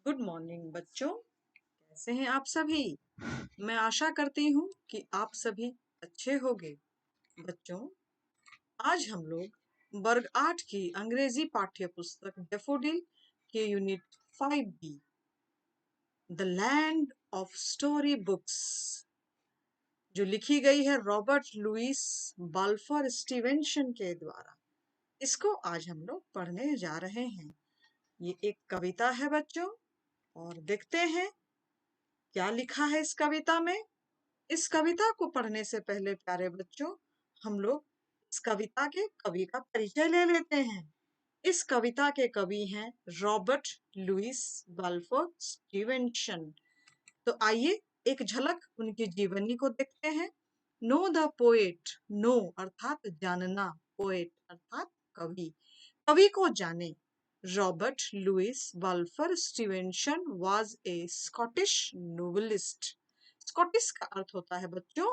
Good morning बच्चों। कैसे हैं आप सभी? मैं आशा करती हूँ कि आप सभी अच्छे होंगे। बच्चों, आज हम लोग वर्ग 8 की अंग्रेजी पाठ्य पुस्तक डेफोडिल के unit 5B the land of story books, जो लिखी गई है रॉबर्ट लुइस बाल्फोर स्टीवेंसन के द्वारा, इसको आज हम लोग पढ़ने जा रहे हैं। ये एक कविता है बच्चों, और देखते हैं क्या लिखा है इस कविता में। इस कविता को पढ़ने से पहले प्यारे बच्चों, हम लोग इस कविता के कवि का परिचय ले लेते हैं। इस कविता के कवि हैं रॉबर्ट लुइस बाल्फोर स्टीवेंसन। तो आइए एक झलक उनकी जीवनी को देखते हैं। नो द पोएट, नो अर्थात जानना, पोएट अर्थात कवि, कवि को जाने। Robert Louis Balfour Stevenson was a Scottish novelist. Scottish का अर्थ होता है बच्चों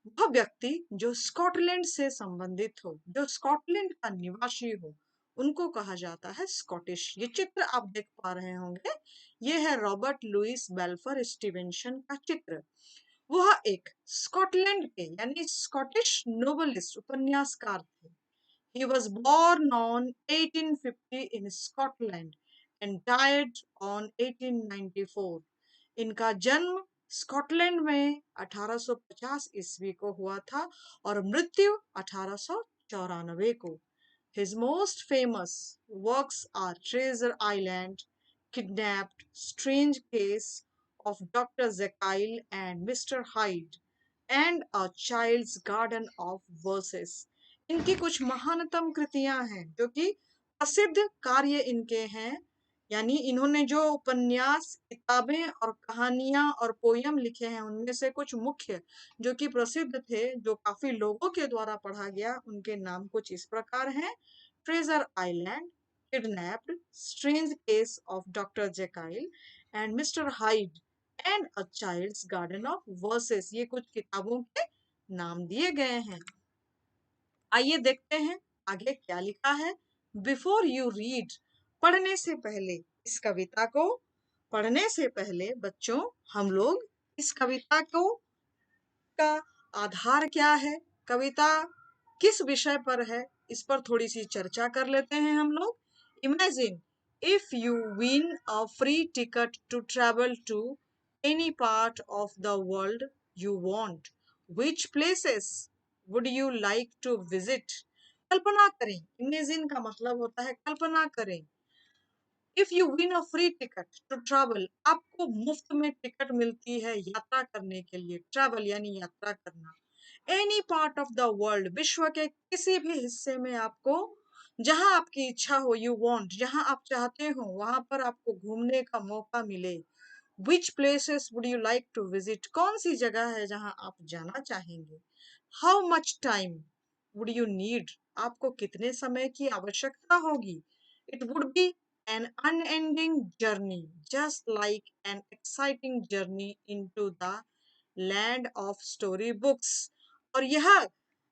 वह व्यक्ति जो स्कॉटलैंड से संबंधित हो, जो स्कॉटलैंड का निवासी हो, उनको कहा जाता है स्कॉटिश। ये चित्र आप देख पा रहे होंगे, ये है रॉबर्ट लुइस बाल्फोर स्टीवेंसन का चित्र। वह एक स्कॉटलैंड के यानी स्कॉटिश नोवेलिस्ट उपन्यासकार थे। He was born on 1850 in Scotland and died on 1894. इनका जन्म स्कॉटलैंड में 1850 ईस्वी को हुआ था और मृत्यु 1894 को। His most famous works are Treasure Island, Kidnapped, Strange Case of Dr. Jekyll and Mr. Hyde, and A Child's Garden of Verses. इनकी कुछ महानतम कृतियां हैं जो कि प्रसिद्ध कार्य इनके हैं, यानी इन्होंने जो उपन्यास, किताबें और कहानियां और पोयम लिखे हैं, उनमें से कुछ मुख्य जो कि प्रसिद्ध थे, जो काफी लोगों के द्वारा पढ़ा गया, उनके नाम कुछ इस प्रकार हैं। Treasure island, kidnapped, strange case of doctor Jekyll and mister Hyde and a child's garden of verses, ये कुछ किताबों के नाम दिए गए हैं। आइए देखते हैं आगे क्या लिखा है। बिफोर यू रीड, पढ़ने से पहले, इस कविता को पढ़ने से पहले बच्चों, हम लोग इस कविता को का आधार क्या है, कविता किस विषय पर है, इस पर थोड़ी सी चर्चा कर लेते हैं हम लोग। Imagine if you win a free ticket to travel to any part of the world you want, which places would you like to visit. कल्पना करें, इमेजिन का मतलब होता है कल्पना करें। If you win a free ticket to travel, आपको मुफ्त में टिकट मिलती है यात्रा करने के लिए, ट्रेवल यानी यात्रा करना। Any part of the world, विश्व के किसी भी हिस्से में आपको, जहां आपकी इच्छा हो, यू वांट, जहां आप चाहते हो वहां पर आपको घूमने का मौका मिले। Which places would you like to visit, कौन सी जगह है जहां आप जाना चाहेंगे। How much time would you need, आपको कितने समय की आवश्यकता होगी। It would be an unending journey, just like an exciting journey into the land of storybooks. और यह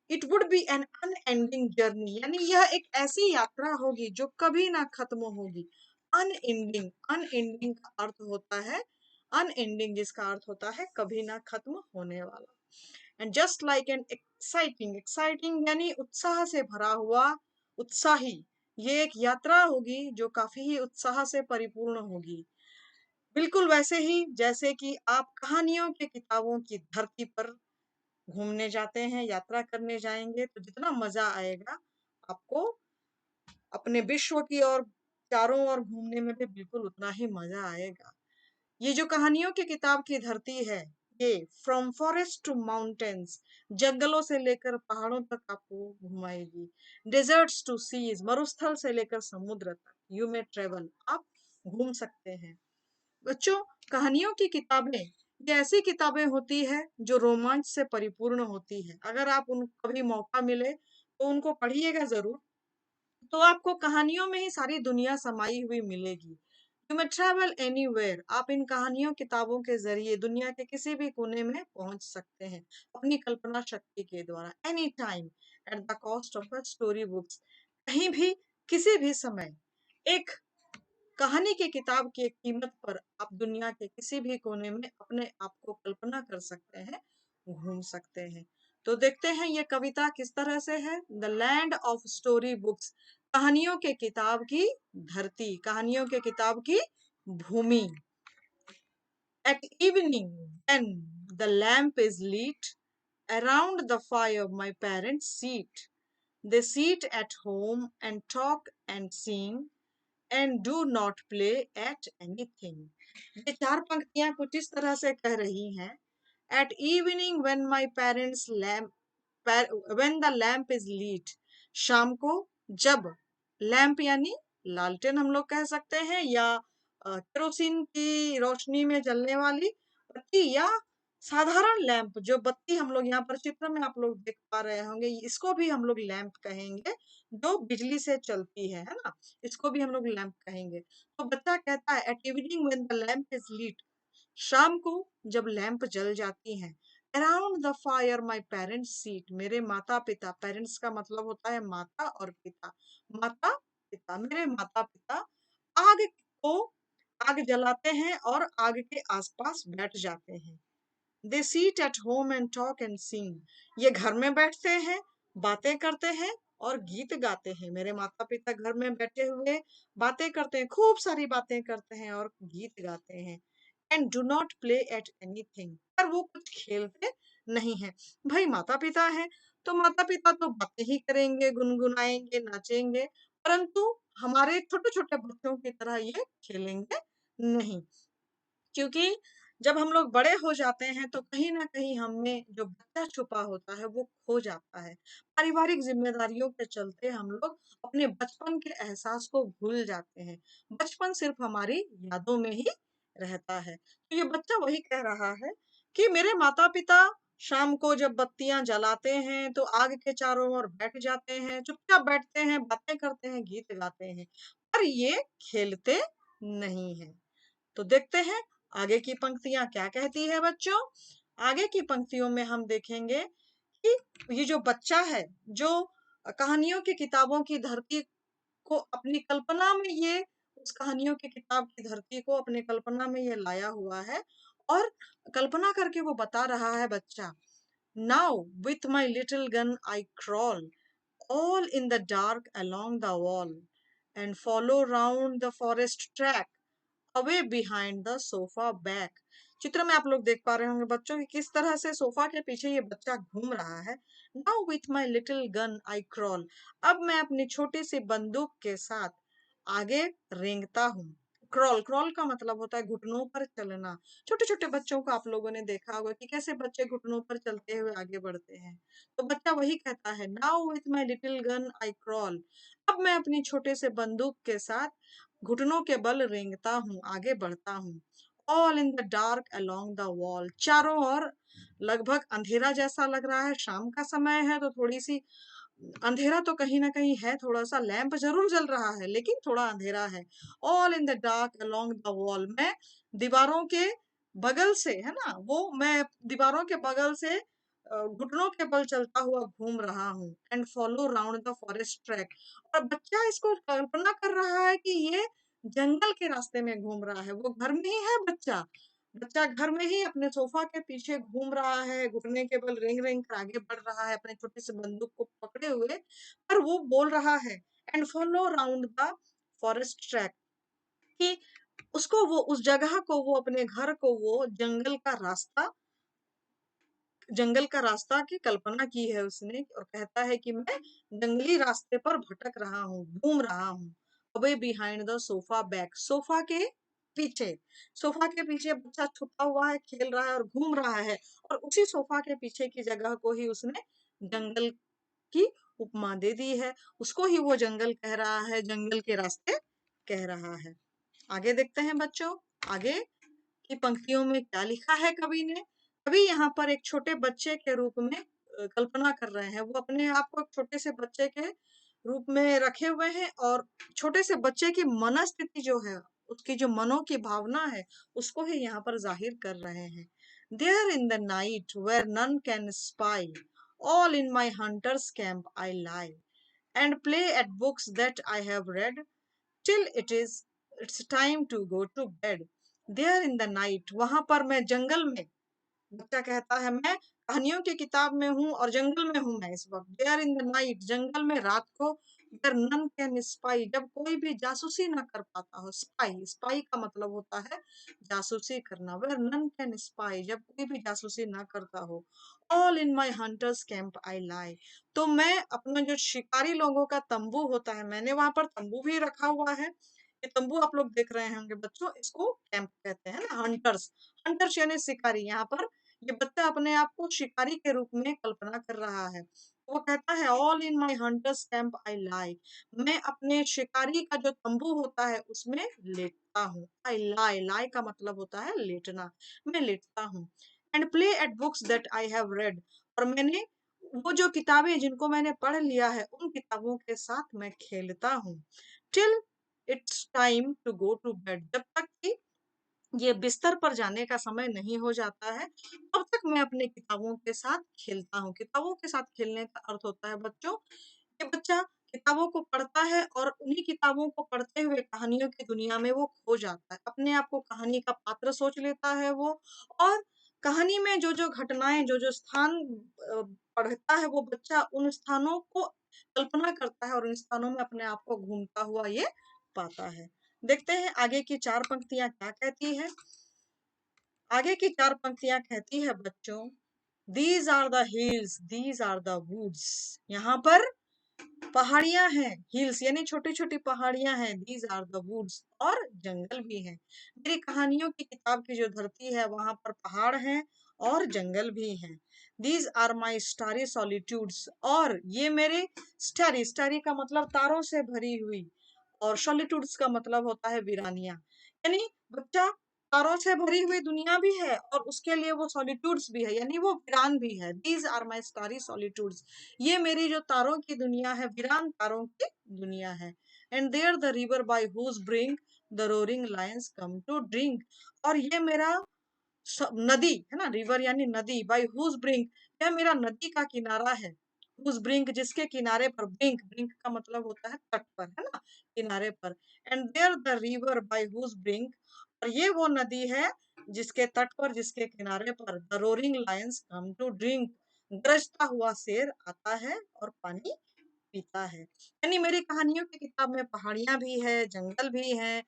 it would be an unending journey, यानी यह एक ऐसी यात्रा होगी जो कभी ना खत्म होगी। अनएंडिंग, अनएंडिंग का अर्थ होता है, अनएंडिंग जिसका अर्थ होता है कभी ना खत्म होने वाला। And just like an exciting, exciting यानी उत्साह से भरा हुआ, उत्साही, ये एक यात्रा होगी जो काफी ही उत्साह से परिपूर्ण होगी। बिल्कुल वैसे ही जैसे कि आप कहानियों के किताबों की धरती पर घूमने जाते हैं, यात्रा करने जाएंगे तो जितना मजा आएगा आपको अपने विश्व की और चारों ओर घूमने में भी बिल्कुल उतना ही मजा आएगा। ये जो कहानियों की किताब की धरती है, ये फ्रॉम फॉरेस्ट टू माउंटेन्स, जंगलों से लेकर पहाड़ों तक आपको घुमाएगी। डेजर्ट्स टू सीज, मरुस्थल से लेकर समुद्र तक, यू मे ट्रेवल, आप घूम सकते हैं। बच्चों, कहानियों की किताबें ये ऐसी किताबें होती है जो रोमांच से परिपूर्ण होती है। अगर आप उन कभी मौका मिले तो उनको पढ़िएगा जरूर, तो आपको कहानियों में ही सारी दुनिया समाई हुई मिलेगी। यू मे ट्रेवल एनीवेयर, आप इन कहानियों किताबों के जरिए दुनिया के किसी भी कोने में पहुंच सकते हैं अपनी कल्पना शक्ति के द्वारा। Any time at the cost of a story books, कहीं भी किसी भी समय एक कहानी की किताब की कीमत पर आप दुनिया के किसी भी कोने में अपने आप को कल्पना कर सकते हैं, घूम सकते हैं। तो देखते हैं ये कविता किस तरह से है। The land of story books, कहानियों के किताब की धरती, कहानियों के किताब की भूमि। At evening, when the lamp is lit, around the fire my parents sit. They sit at home and talk and sing and do not play at anything. ये चार पंक्तियां कुछ इस तरह से कह रही हैं। At evening when my parents lamp when the lamp is lit, शाम को जब लैंप यानी लालटेन हम लोग कह सकते हैं, या केरोसिन की रोशनी में जलने वाली बत्ती, या साधारण लैंप जो बत्ती हम लोग यहाँ पर चित्र में आप लोग देख पा रहे होंगे, इसको भी हम लोग लैंप कहेंगे, जो बिजली से चलती है ना, इसको भी हम लोग लैंप कहेंगे। तो बच्चा कहता है at evening when the lamp is lit, शाम को जब लैंप जल जाती हैं, around the fire my parents sit, मेरे माता पिता, पेरेंट्स का मतलब होता है माता और पिता, माता पिता, मेरे माता पिता आग को आग जलाते हैं और आग के आसपास बैठ जाते हैं। They sit at home and talk and sing, ये घर में बैठते हैं, बातें करते हैं और गीत गाते हैं। मेरे माता पिता घर में बैठे हुए बातें करते हैं, खूब सारी बातें करते हैं और गीत गाते हैं। And do not play at anything, पर वो कुछ खेलते नहीं है। भाई माता पिता है तो माता पिता तो बातें ही करेंगे, गुनगुनाएंगे, नाचेंगे, परंतु हमारे छोटे छोटे बच्चों की तरह ये खेलेंगे नहीं। क्योंकि जब हम लोग बड़े हो जाते हैं तो कहीं ना कहीं हमें जो बच्चा छुपा होता है वो खो जाता है। पारिवारिक जिम्मेदारियों के चलते हम लोग अपने बचपन के एहसास को भूल जाते हैं। बचपन सिर्फ हमारी यादों में ही रहता है। तो ये बच्चा वही कह रहा है कि मेरे माता पिता शाम को जब बत्तियां जलाते हैं तो आग के चारों ओर बैठ जाते हैं, चुपचाप बैठते हैं, बातें करते हैं, गीत गाते हैं, पर ये खेलते नहीं है। तो देखते हैं आगे की पंक्तियां क्या कहती है बच्चों। आगे की पंक्तियों में हम देखेंगे कि ये जो बच्चा है, जो कहानियों की किताबों की धरती को अपनी कल्पना में, ये उस कहानियों की किताब की धरती को अपनी कल्पना में ये लाया हुआ है और कल्पना करके वो बता रहा है बच्चा। Now with my little gun I crawl all in the dark along the wall and follow round the forest track away behind the sofa back। चित्र में आप लोग देख पा रहे होंगे बच्चों कि किस तरह से सोफा के पीछे ये बच्चा घूम रहा है। Now with my little gun I crawl, अब मैं अपनी छोटी सी बंदूक के साथ आगे रेंगता हूँ। क्रॉल, क्रॉल का मतलब होता है घुटनों पर चलना। छोटे छोटे बच्चों को आप लोगों ने देखा होगा कि कैसे बच्चे घुटनों पर चलते हुए आगे बढ़ते हैं। तो बच्चा वही कहता है now with my little gun I crawl, अब मैं अपनी छोटे से बंदूक के साथ घुटनों के बल रेंगता हूँ, आगे बढ़ता हूँ। All in the dark along the wall, चारों ओर लगभग अंधेरा जैसा लग रहा है। शाम का समय है तो थोड़ी सी अंधेरा तो कहीं ना कहीं है, थोड़ा सा लैंप जरूर जल रहा है लेकिन थोड़ा अंधेरा है। All in the dark along the wall, मैं दीवारों के बगल से, है ना, वो मैं दीवारों के बगल से घुटनों के बल चलता हुआ घूम रहा हूँ। And follow round the forest track, और बच्चा इसको कल्पना कर रहा है कि ये जंगल के रास्ते में घूम रहा है। वो घर में ही है बच्चा, बच्चा घर में ही अपने सोफा के पीछे घूम रहा है, घुटने के बल रेंग रेंग कर आगे बढ़ रहा है अपने छोटे से बंदूक को पकड़े हुए। पर वो बोल रहा है and follow round the forest track, कि उसको वो उस जगह को, वो अपने घर को, वो जंगल का रास्ता की कल्पना की है उसने, और कहता है कि मैं जंगली रास्ते पर भटक रहा हूँ, घूम रहा हूँ। Away behind the sofa back, sofa के पीछे, सोफा के पीछे बच्चा छुपा हुआ है, खेल रहा है और घूम रहा है, और उसी सोफा के पीछे की जगह को ही उसने जंगल की उपमा दे दी है। उसको ही वो जंगल कह रहा है, जंगल के रास्ते कह रहा है। आगे देखते हैं बच्चों, आगे की पंक्तियों में क्या लिखा है कवि ने। कवि यहाँ पर एक छोटे बच्चे के रूप में कल्पना कर रहे हैं। वो अपने आप को एक छोटे से बच्चे के रूप में रखे हुए हैं और छोटे से बच्चे की मनस्थिति जो है, उसकी जो मनों की भावना है, उसको ही यहाँ पर जाहिर कर रहे हैं। There in the night where none can spy, all in my hunter's camp I lie and play at books that I have read till it is it's time to go to bed. There in the night, वहां पर मैं जंगल में, बच्चा कहता है मैं कहानियों की किताब में हूँ और जंगल में हूँ मैं इस वक्त। देयर इन द नाइट, जंगल में रात को। देयर नन कैन स्पाई, जब कोई भी जासूसी ना कर पाता हो। स्पाई, स्पाई का मतलब होता है जासूसी करना। वेयर नन कैन स्पाई, जब कोई भी जासूसी ना करता हो। All in my hunter's camp I lie, तो मैं अपना जो शिकारी लोगों का तंबू होता है, मैंने वहां पर तंबू भी रखा हुआ है। ये तंबू आप लोग देख रहे होंगे बच्चों, इसको कैंप कहते हैं ना, हंटर्स। हंटर्स यानी शिकारी। यहाँ पर ये बच्चा अपने आप को शिकारी के रूप में कल्पना कर रहा है। वो कहता है all in my hunter's camp I lie, मैं अपने शिकारी का जो तंबू होता है उसमें लेटता हूँ। आई लाई, लाई का मतलब होता है लेटना, मैं लेटता हूँ। And play at books that I have read, और मैंने वो जो किताबें जिनको मैंने पढ़ लिया है उन किताबों के साथ मैं खेलता हूँ। Till it's time to go to bed, जब तक कि ये बिस्तर पर जाने का समय नहीं हो जाता है तब तक मैं अपने किताबों के साथ खेलता हूँ। किताबों के साथ खेलने का अर्थ होता है बच्चों, ये बच्चा किताबों को पढ़ता है और उन्हीं किताबों को पढ़ते हुए कहानियों की दुनिया में वो खो जाता है, अपने आप को कहानी का पात्र सोच लेता है वो। और कहानी में जो जो घटनाएं, जो जो स्थान पढ़ता है वो बच्चा, उन स्थानों को कल्पना करता है और उन स्थानों में अपने आप को घूमता हुआ ये पाता है। देखते हैं आगे की चार पंक्तियां क्या कहती है। आगे की चार पंक्तियां कहती है बच्चों, these are the hills, these are the woods, यहाँ पर पहाड़ियां हैं। हिल्स यानी छोटी छोटी पहाड़ियां हैं। दीज आर द वुड्स, और जंगल भी है। मेरी कहानियों की किताब की जो धरती है वहां पर पहाड़ हैं और जंगल भी हैं। These are my starry solitudes, और ये मेरे स्टारी, स्टारी का मतलब तारों से भरी हुई, और सॉलिट्यूड्स का मतलब होता है वीरानिया। यानी बच्चा, तारों से भरी हुई दुनिया भी है और उसके लिए वो सॉलिट्यूड्स भी है, यानी वो वीरान भी है। These are my starry solitudes, ये मेरी जो तारों की दुनिया है, वीरान तारों की दुनिया है। And there the river by whose brink the roaring lions come to drink, और ये मेरा नदी है ना, रिवर यानी नदी। बाय हुज ब्रिंक, यह मेरा नदी का किनारा है। हुज ब्रिंक, जिसके किनारे पर, ब्रिंक, ब्रिंक का मतलब होता है तट पर, है ना, किनारे पर। And there the river by whose brink, और ये वो नदी है जिसके तट पर, जिसके किनारे पर the roaring lions come to drink, गरजता हुआ शेर आता है और पानी पीता है। यानी मेरी कहानियों की किताब में पहाड़ियां भी है, जंगल भी है,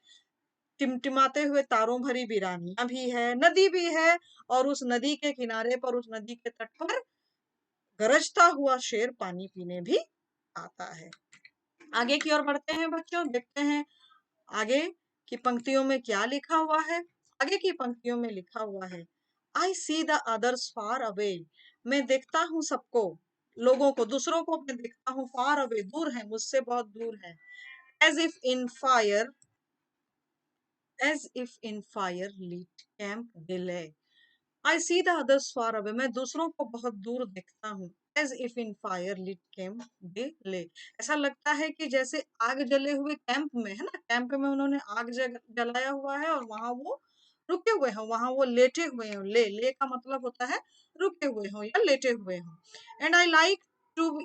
टिमटिमाते हुए तारों भरी वीरानियां भी है, नदी भी है, और उस नदी के किनारे पर, उस नदी के तट पर गरजता हुआ शेर पानी पीने भी आता है। आगे की ओर बढ़ते हैं बच्चों, देखते हैं आगे की पंक्तियों में क्या लिखा हुआ है। आगे की पंक्तियों में लिखा हुआ है, I see the others far away, मैं देखता हूँ सबको, लोगों को, दूसरों को मैं देखता हूँ, फार अवे, दूर है, मुझसे बहुत दूर है। As if in fire, as if in fire lit camp delay, I see the others far away, मैं दूसरों को बहुत दूर देखता हूँ। As if in fire lit camp delay, ऐसा लगता है कि जैसे आग जले हुए कैंप में, है ना, कैंप में उन्होंने आग जलाया हुआ है और वहां वो रुके हुए हैं, वहां वो लेटे हुए हैं। ले, ले का मतलब होता है रुके हुए हो या लेटे हुए हो। And I like to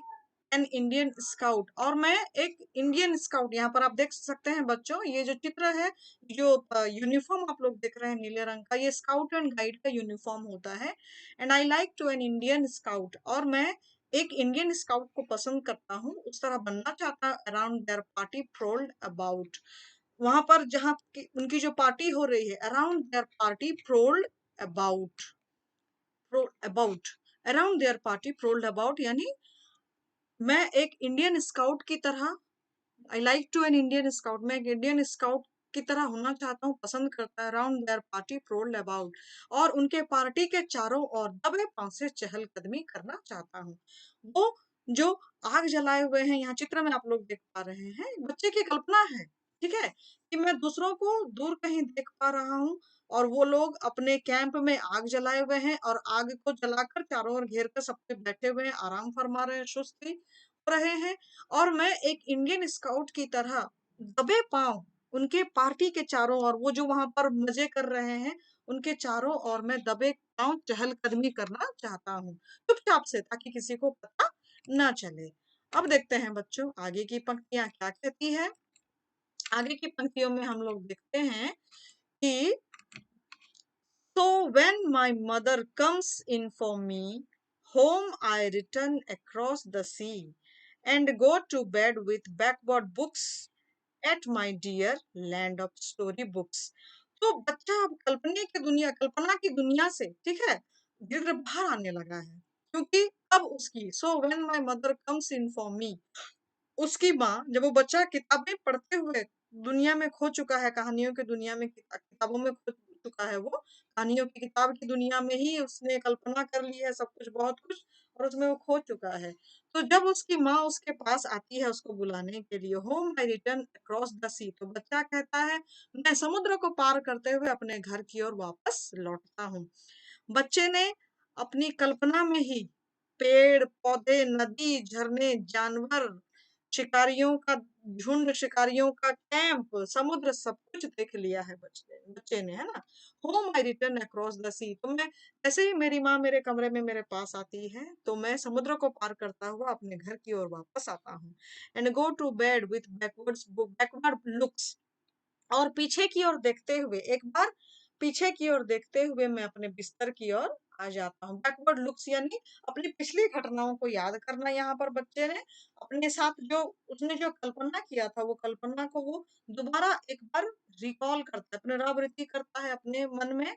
an Indian scout, और मैं एक इंडियन स्काउट, यहाँ पर आप देख सकते हैं बच्चों, ये जो चित्र है, जो यूनिफॉर्म आप लोग देख रहे हैं नीले रंग का, ये स्काउट एंड गाइड का यूनिफॉर्म होता है। And I like to an Indian scout, और मैं एक इंडियन स्काउट को पसंद करता हूँ, उस तरह बनना चाहता। Around their party prowled about, वहां पर जहाँ उनकी जो पार्टी हो रही है, around their party prowled about, about, around their party prowled about, यानी मैं एक इंडियन स्काउट की तरह, I like to an Indian scout, मैं एक इंडियन स्काउट की तरह होना चाहता हूँ, पसंद करता है। Around their party prowled about, और उनके पार्टी के चारों ओर दबे पांव से चहलकदमी करना चाहता हूँ। वो जो आग जलाए हुए हैं, यहाँ चित्र में आप लोग देख पा रहे हैं, बच्चे की कल्पना है, ठीक है, कि मैं दूसरों को दूर कहीं देख पा रहा हूँ और वो लोग अपने कैंप में आग जलाए हुए हैं और आग को जलाकर चारों ओर घेर कर सब पे बैठे हुए हैं, आराम फरमा रहे हैं, सुस्ती हो रहे हैं। और मैं एक इंडियन स्काउट की तरह दबे पांव उनके पार्टी के चारों ओर, वो जो वहां पर मजे कर रहे हैं उनके चारों ओर मैं दबे पांव चहलकदमी करना चाहता हूँ, चुपचाप से, ताकि किसी को पता ना चले। अब देखते हैं बच्चों आगे की पंक्तियां क्या कहती है। आगे की पंक्तियों में हम लोग देखते हैं कि So when my mother comes in for me, home I return across the sea and go to bed with backward books at my dear land of story books. तो बच्चा अब कल्पना की दुनिया से, ठीक है, धीरे धीरे बाहर आने लगा है, क्योंकि अब उसकी so when my mother comes in for me, उसकी माँ, जब वो बच्चा किताबें पढ़ते हुए दुनिया में खो चुका है, कहानियों की दुनिया में, किताबों में खो चुका है, वो कहानियों की किताब की दुनिया में ही उसने कल्पना कर ली है सब कुछ, बहुत कुछ, और उसमें वो खो चुका है। तो जब उसकी माँ उसके पास आती है उसको बुलाने के लिए, home I return across the sea, तो बच्चा कहता है मैं समुद्र को पार करते हुए अपने घर की ओर वापस लौटता हूँ। बच्चे ने अपनी कल्पना में ही पेड़ पौधे, नदी, झरने, जानवर, शिकारियों का झुंड, शिकारियों का कैंप, समुद्र, सब कुछ देख लिया है बच्चे बच्चे ने, है ना। Home I return across the sea, तो मैं जैसे ही मेरी माँ मेरे कमरे में मेरे पास आती है तो मैं समुद्र को पार करता हुआ अपने घर की ओर वापस आता हूँ। And go to bed with backward looks, और पीछे की ओर देखते हुए, एक बार पीछे की ओर देखते हुए मैं अपने बिस्तर की ओर आ जाता हूँ। बैकवर्ड लुक्स यानी अपनी पिछली घटनाओं को याद करना। यहाँ पर बच्चे ने अपने साथ जो उसने जो कल्पना किया था, वो कल्पना को वो दोबारा एक बार रिकॉल करता है, पुनरावृत्ति करता है अपने मन में,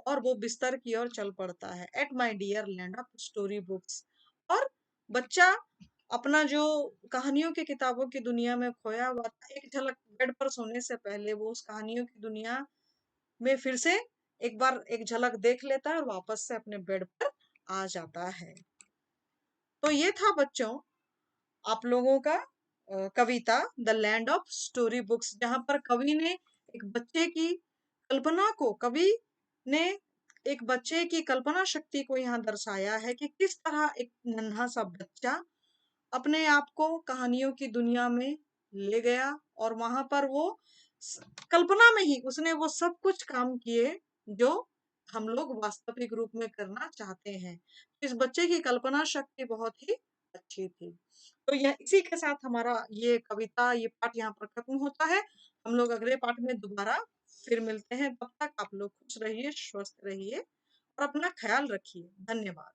और वो बिस्तर की ओर चल पड़ता है। At my dear land of story books, और बच्चा अपना जो कहानियों की किताबों की दुनिया में खोया हुआ था, एक झलक बेड पर सोने से पहले वो उस कहानियों की दुनिया में फिर से एक बार एक झलक देख लेता है और वापस से अपने बेड पर आ जाता है। तो ये था बच्चों आप लोगों का कविता the land of story books, जहां पर कवि ने एक बच्चे की कल्पना को, कवि ने एक बच्चे की कल्पना शक्ति को यहाँ दर्शाया है कि किस तरह एक नन्हा सा बच्चा अपने आप को कहानियों की दुनिया में ले गया, और वहां पर वो कल्पना में ही उसने वो सब कुछ काम किए जो हम लोग वास्तविक रूप में करना चाहते हैं। इस बच्चे की कल्पना शक्ति बहुत ही अच्छी थी। तो यह इसी के साथ हमारा ये कविता, ये पाठ यहाँ पर खत्म होता है। हम लोग अगले पाठ में दोबारा फिर मिलते हैं। तब तक आप लोग खुश रहिए, स्वस्थ रहिए और अपना ख्याल रखिए। धन्यवाद।